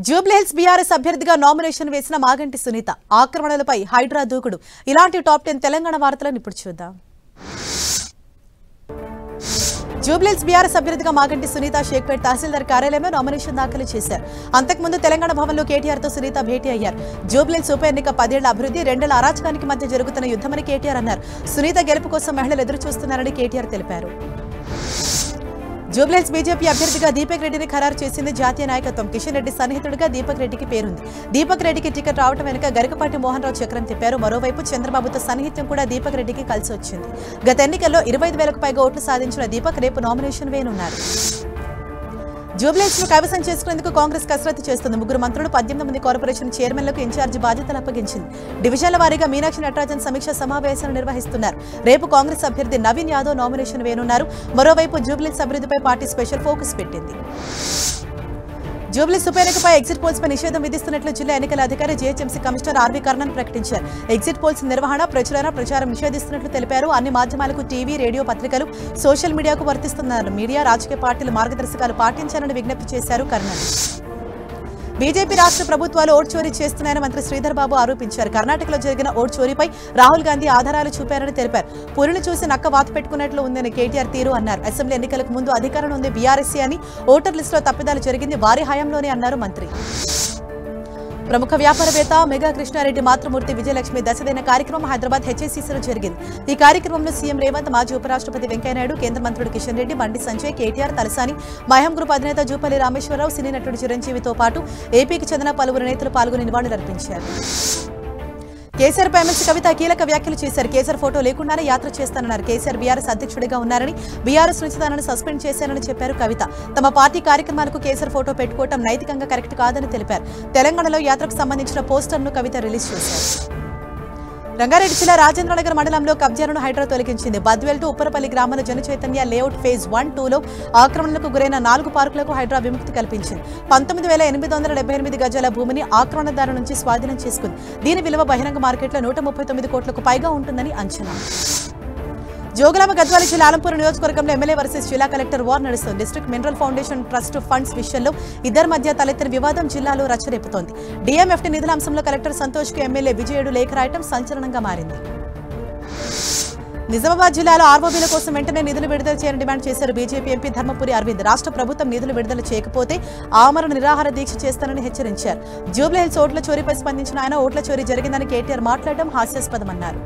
Jubilee Hills BRS అభ్యర్థిగా nomination వేసిన మాగంటి సునీత ఆక్రమణలపై హైడ్రా దూకుడు. ఇలాంటి టాప్ 10 తెలంగాణ వార్తలను ఇప్పుడు చూద్దాం. జూబ్లీహిల్స్ బీఆర్ఎస్ అభ్యర్థిగా మాగంటి సునీత షేక్పేట్ తహసీల్దార్ కార్యాలయంలో నామినేషన్ దాఖలు చేశారు. అంతకుముందు తెలంగాణ భవన్లో కేటీఆర్ తో సునీత భేటీ అయ్యారు. జూబ్లీహిల్స్ ఉప ఎన్నిక 10 ఏళ్ల అభివృద్ధి 2 ఏళ్ల అరాచకానికి మధ్య జరుగుతున్న యుద్ధమని కేటీఆర్ అన్నారు. సునీత గెలుపు కోసం మహిళలు ఎదురు చూస్తున్నారని కేటీఆర్ తెలిపారు. జూబ్లీహిల్స్ బీజేపీ అభ్యర్థిగా దీపక్ రెడ్డిని ఖరారు చేసింది జాతీయ నాయకత్వం. కిషన్ రెడ్డి సన్నిహితుడిగా దీపక్ రెడ్డికి పేరుంది. దీపక్ రెడ్డికి టికెట్ రావడం వెనుక గరికపాటి మోహన్ రావు చక్రం తిప్పారు. మరోవైపు చంద్రబాబుతో సన్నిహిత్యం కూడా దీపక్ రెడ్డికి కలిసి వచ్చింది. గత ఎన్నికల్లో 25,000కు పైగా ఓట్లు సాధించిన దీపక్ రేపు నామినేషన్ వేయనున్నారు. జూబ్లీహిల్స్ ను కైవసం చేసుకునేందుకు కాంగ్రెస్ కసరత్తు చేస్తుంది. 3 మంత్రులు 18 మంది కార్పొరేషన్ చైర్మన్లకు ఇన్ఛార్జి బాధ్యతలు అప్పగించింది. డివిజన్ల వారీగా మీనాక్షి నటరాజన్ సమీక్ష సమావేశాలు నిర్వహిస్తున్నారు. రేపు కాంగ్రెస్ అభ్యర్థి నవీన్ యాదవ్ నామినేషన్ వేయనున్నారు. మరోవైపు జూబ్లీహిల్స్ అభివృద్ధిపై పార్టీ స్పెషల్ ఫోకస్ పెట్టింది. జూబ్లీహిల్స్ ఉప ఎన్నికపై ఎగ్జిట్ పోల్స్ పై నిషేధం విధిస్తున్నట్లు జిల్లా ఎన్నికల అధికారి జీహెచ్ఎంసీ కమిషనర్ ఆర్వి కర్ణన్ ప్రకటించారు. ఎగ్జిట్ పోల్స్ నిర్వహణ, ప్రచారం నిషేధిస్తున్నట్లు తెలిపారు. అన్ని మాధ్యమాలకు, టీవీ, రేడియో, పత్రికలు, సోషల్ మీడియాకు వర్తిస్తున్నారు. మీడియా, రాజకీయ పార్టీల మార్గదర్శకాలు పాటించాలని విజ్ఞప్తి చేశారు కర్ణన్. బీజేపీ రాష్ట్ర ప్రభుత్వాలు ఓటు చోరీ చేస్తున్నాయని మంత్రి శ్రీధర్ బాబు ఆరోపించారు. కర్ణాటకలో జరిగిన ఓటు చోరీపై రాహుల్ గాంధీ ఆధారాలు చూపారని తెలిపారు. పులిని చూసి నక్క వాత పెట్టుకున్నట్లు ఉందని కేటీఆర్ తీరు అన్నారు. అసెంబ్లీ ఎన్నికలకు ముందు అధికారంలో ఉంది బీఆర్ఎస్సీ అని, ఓటర్ లిస్టులో తప్పిదాలు జరిగింది వారి హయాంలోనే అన్నారు మంత్రి. ప్రముఖ వ్యాపారవేత్త మెగా కృష్ణారెడ్డి మాతృమూర్తి విజయలక్ష్మి దశదిన కార్యక్రమం హైదరాబాద్ హెచ్ఎస్సీసీలో జరిగింది. ఈ కార్యక్రమంలో సీఎం రేవంత్, మాజీ ఉపరాష్ట్రపతి వెంకయ్యనాయుడు, కేంద్ర మంత్రులు కిషన్ రెడ్డి, బండి సంజయ్, కేటీఆర్, తలసాని, మహం గ్రూప్ అధినేత జూపల్లి రామేశ్వరరావు, సినీ నటుడు చిరంజీవితో పాటు ఏపీకి చెందిన పలువురు నేతలు పాల్గొని నివాళులర్పించారు. కేసీఆర్ పై ఎమ్మెల్సీ కవిత కీలక వ్యాఖ్యలు చేశారు. కేసీఆర్ ఫోటో లేకుండానే యాత్ర చేస్తానన్నారు. కేసీఆర్ బీఆర్ఎస్ అధ్యక్షుడిగా ఉన్నారని, బీఆర్ఎస్ నుంచి తనను సస్పెండ్ చేశారని చెప్పారు కవిత. తమ పార్టీ కార్యక్రమాలకు కేసీఆర్ ఫోటో పెట్టుకోవడం నైతికంగా కరెక్ట్ కాదని తెలిపారు. తెలంగాణలో యాత్రకు సంబంధించిన పోస్టర్ను కవిత రిలీజ్ చేశారు. రంగారెడ్డి జిల్లా రాజేంద్రనగర్ మండలంలో కబ్జాలను హైడ్రా తొలగించింది. బద్వేల్ టు ఉప్పరపల్లి గ్రామాల జనచైతన్య లేఅవుట్ ఫేజ్ 1, 2లో ఆక్రమణలకు గురైన 4 పార్కులకు హైడ్రా విముక్తి కల్పించింది. 19,878 గజాల భూమిని ఆక్రమణదారు నుంచి స్వాధీనం చేసుకుంది. దీని విలువ బహిరంగ మార్కెట్లో 139 కోట్లకు పైగా ఉంటుందని అంచనా. జోగులాంబ గద్వాల జిల్లా ఆలంపూర్ నియోజకవర్గంలో ఎమ్మెల్యే వర్సెస్ జిల్లా కలెక్టర్ వార్ నడుస్తోంది. District mineral foundation trust funds విషయంలో ఇద్దరి మధ్య తలెత్తిన వివాదం జిల్లాలో రచ్చరేపుతోంది. డీఎంఎఫ్టీ నిధుల అంశంలో కలెక్టర్ సంతోష్ కు ఎమ్మెల్యే విజయుడు లేఖ రాయటం సంచలనంగా మారింది. నిజామాబాద్ జిల్లాలో ఆర్ఓబీల కోసం వెంటనే నిధులు విడుదల చేయాలని డిమాండ్ చేశారు బీజేపీ ఎంపీ ధర్మపురి అరవింద్. రాష్ట్ర ప్రభుత్వం నిధులు విడుదల చేయకపోతే ఆమరణ నిరాహార దీక్ష చేస్తానని హెచ్చరించారు. జూబ్లీహిల్స్ ఓట్ల చోరీపై స్పందించిన ఆయన ఓట్ల చోరీ జరిగిందని కేటీఆర్ మాట్లాడడం హాస్యాస్పదమన్నారు.